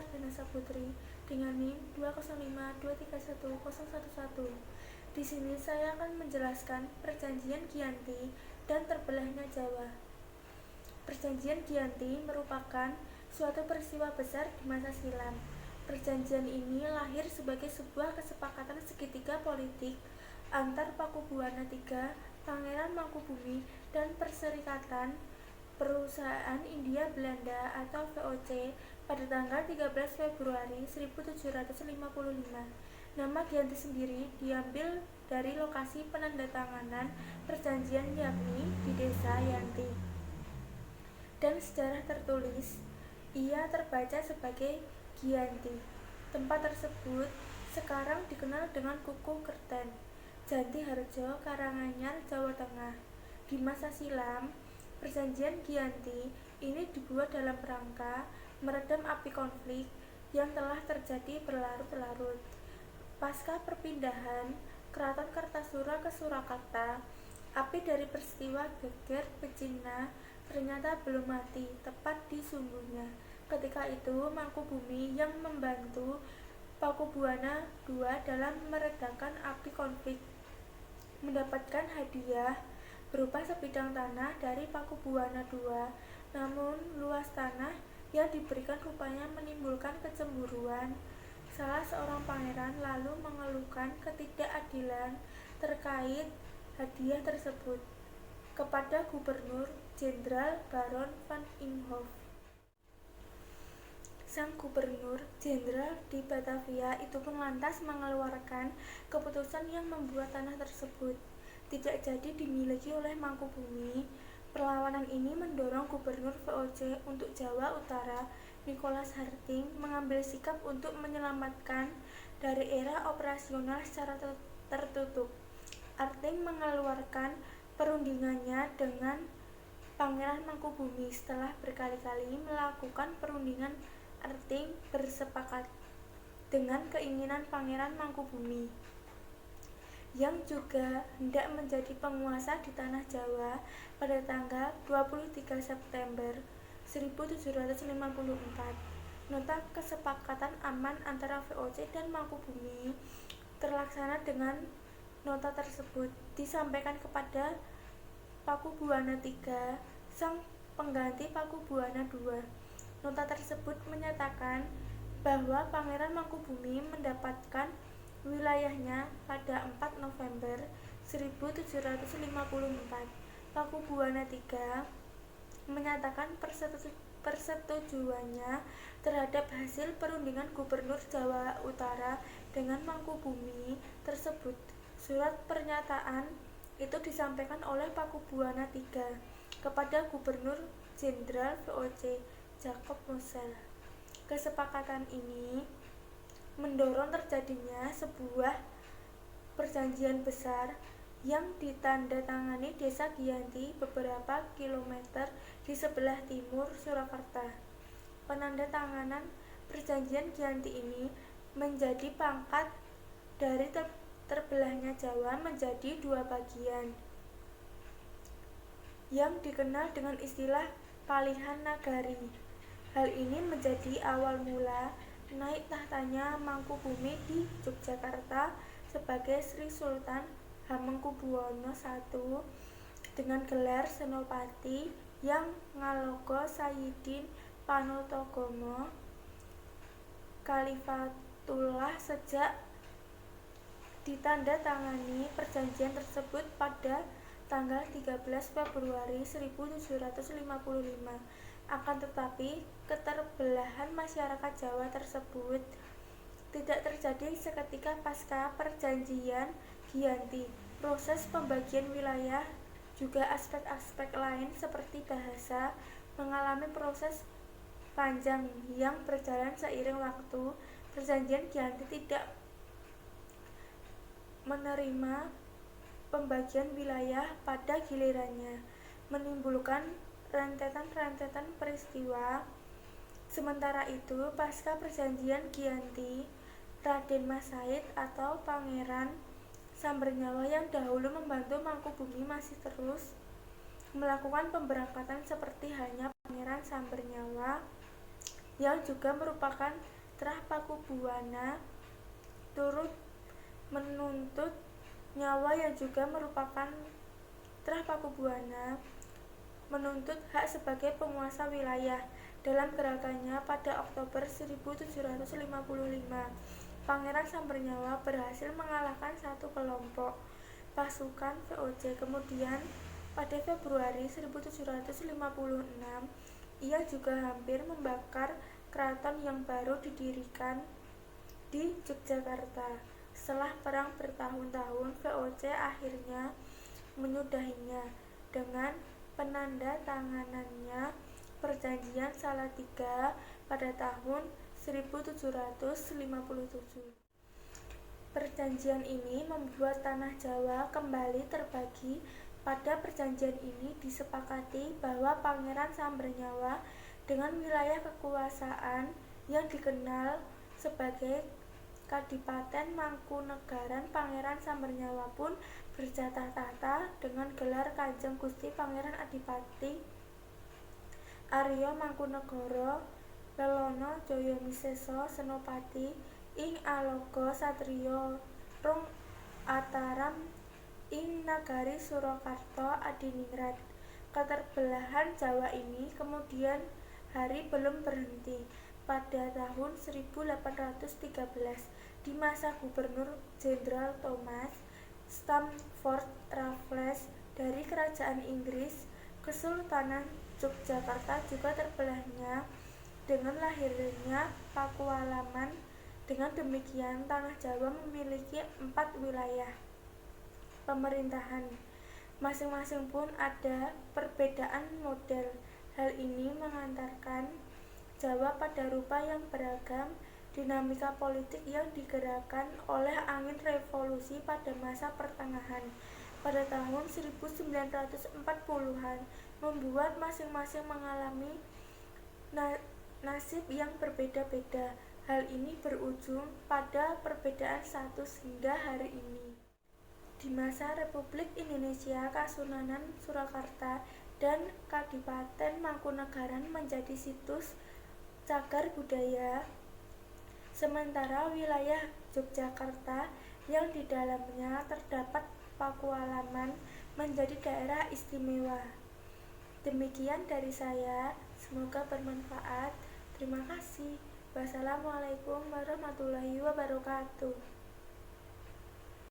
Ardhanasa Putri dengan NIM 205231011. Di sini saya akan menjelaskan Perjanjian Giyanti dan terbelahnya Jawa. Perjanjian Giyanti merupakan suatu peristiwa besar di masa silam. Perjanjian ini lahir sebagai sebuah kesepakatan segitiga politik antar Pakubuwana III, Pangeran Mangkubumi, dan Perserikatan Perusahaan India Belanda atau VOC pada tanggal 13 Februari 1755. Nama Giyanti sendiri diambil dari lokasi penandatanganan perjanjian yakni di desa Yanti. Dan sejarah tertulis, ia terbaca sebagai Giyanti. Tempat tersebut sekarang dikenal dengan Kukuh Kerten, Jantiharjo, Karanganyar, Jawa Tengah. Di masa silam, Perjanjian Giyanti ini dibuat dalam rangka meredam api konflik yang telah terjadi berlarut-larut. Pasca perpindahan Keraton Kartasura ke Surakarta, api dari peristiwa Geger Pecina ternyata belum mati tepat di sumbunya. Ketika itu, Mangkubumi yang membantu Pakubuwana II dalam meredakan api konflik mendapatkan hadiah berupa sebidang tanah dari Pakubuwana II. Namun luas tanah yang diberikan rupanya menimbulkan kecemburuan. Salah seorang pangeran lalu mengeluhkan ketidakadilan terkait hadiah tersebut kepada Gubernur Jenderal Baron van Imhoff. Sang Gubernur Jenderal di Batavia itu pun lantas mengeluarkan keputusan yang membuat tanah tersebut tidak jadi dimiliki oleh Mangkubumi. Perlawanan ini mendorong Gubernur VOC untuk Jawa Utara, Nicholas Harting, mengambil sikap untuk menyelamatkan dari era operasional secara tertutup. Harting mengeluarkan perundingannya dengan Pangeran Mangkubumi. Setelah berkali-kali melakukan perundingan, Harting bersepakat dengan keinginan Pangeran Mangkubumi yang juga hendak menjadi penguasa di tanah Jawa pada tanggal 23 September 1754. Nota kesepakatan aman antara VOC dan Mangkubumi terlaksana dengan nota tersebut disampaikan kepada Pakubuwana III, sang pengganti Pakubuwana II. Nota tersebut menyatakan bahwa Pangeran Mangkubumi mendapatkan wilayahnya pada 4 November 1754. Pakubuwana III menyatakan persetujuannya terhadap hasil perundingan Gubernur Jawa Utara dengan Mangkubumi tersebut. Surat pernyataan itu disampaikan oleh Pakubuwana III kepada Gubernur Jenderal VOC Jacob Mosel. Kesepakatan ini mendorong terjadinya sebuah perjanjian besar yang ditandatangani desa Giyanti beberapa kilometer di sebelah timur Surakarta. Penandatanganan perjanjian Giyanti ini menjadi pangkat dari terbelahnya Jawa menjadi dua bagian yang dikenal dengan istilah Palihan Nagari. Hal ini menjadi awal mula naik tahtanya Mangkubumi di Yogyakarta sebagai Sri Sultan Hamengkubuwono I dengan gelar Senopati yang ngalogo Sayyidin Panotagama Khalifatullah. Sejak ditandatangani perjanjian tersebut pada tanggal 13 Februari 1755. Akan tetapi, keterbelahan masyarakat Jawa tersebut tidak terjadi seketika pasca perjanjian Giyanti. Proses pembagian wilayah juga aspek-aspek lain seperti bahasa mengalami proses panjang yang berjalan seiring waktu. Perjanjian Giyanti tidak menerima pembagian wilayah pada gilirannya, menimbulkan rentetan-rentetan peristiwa. Sementara itu, pasca perjanjian Giyanti, Raden Mas Said atau Pangeran Sambernyawa yang dahulu membantu Mangkubumi masih terus melakukan pemberangkatan seperti halnya Pangeran Sambernyawa yang juga merupakan Trah Pakubuwana, turut menuntut nyawa yang juga merupakan Trah Pakubuwana menuntut hak sebagai penguasa wilayah. Dalam gerakannya pada Oktober 1755, Pangeran Sambernyawa berhasil mengalahkan satu kelompok pasukan VOC. Kemudian pada Februari 1756, ia juga hampir membakar keraton yang baru didirikan di Yogyakarta. Setelah perang bertahun-tahun, VOC akhirnya menyudahinya dengan penandatanganannya Perjanjian Salatiga pada tahun 1757. Perjanjian ini membuat tanah Jawa kembali terbagi. Pada perjanjian ini disepakati bahwa Pangeran Sambernyawa dengan wilayah kekuasaan yang dikenal sebagai Kadipaten Mangkunegaran, Pangeran Sambernyawa pun berjatah tahta dengan gelar Kanjeng Gusti Pangeran Adipati Arya Mangkunegara Lelono Jayamisesa Senopati ing Alaga Satriya Rong Ataram ing Nagari Surakarta Adiningrat. Keterbelahan Jawa ini kemudian hari belum berhenti. Pada tahun 1813, di masa Gubernur Jenderal Thomas Stamford Raffles dari Kerajaan Inggris, Kesultanan Yogyakarta juga terbelahnya dengan lahirnya Pakualaman. Dengan demikian, tanah Jawa memiliki 4 wilayah pemerintahan. Masing-masing pun ada perbedaan model. Hal ini mengantarkan Jawa pada rupa yang beragam, dinamika politik yang digerakkan oleh angin revolusi pada masa pertengahan pada tahun 1940-an membuat masing-masing mengalami nasib yang berbeda-beda. Hal ini berujung pada perbedaan status hingga hari ini. Di masa Republik Indonesia, Kasunanan Surakarta dan Kadipaten Mangkunegaran menjadi situs cagar budaya, sementara wilayah Yogyakarta yang di dalamnya terdapat Pakualaman menjadi daerah istimewa. Demikian dari saya, semoga bermanfaat. Terima kasih. Wassalamualaikum warahmatullahi wabarakatuh.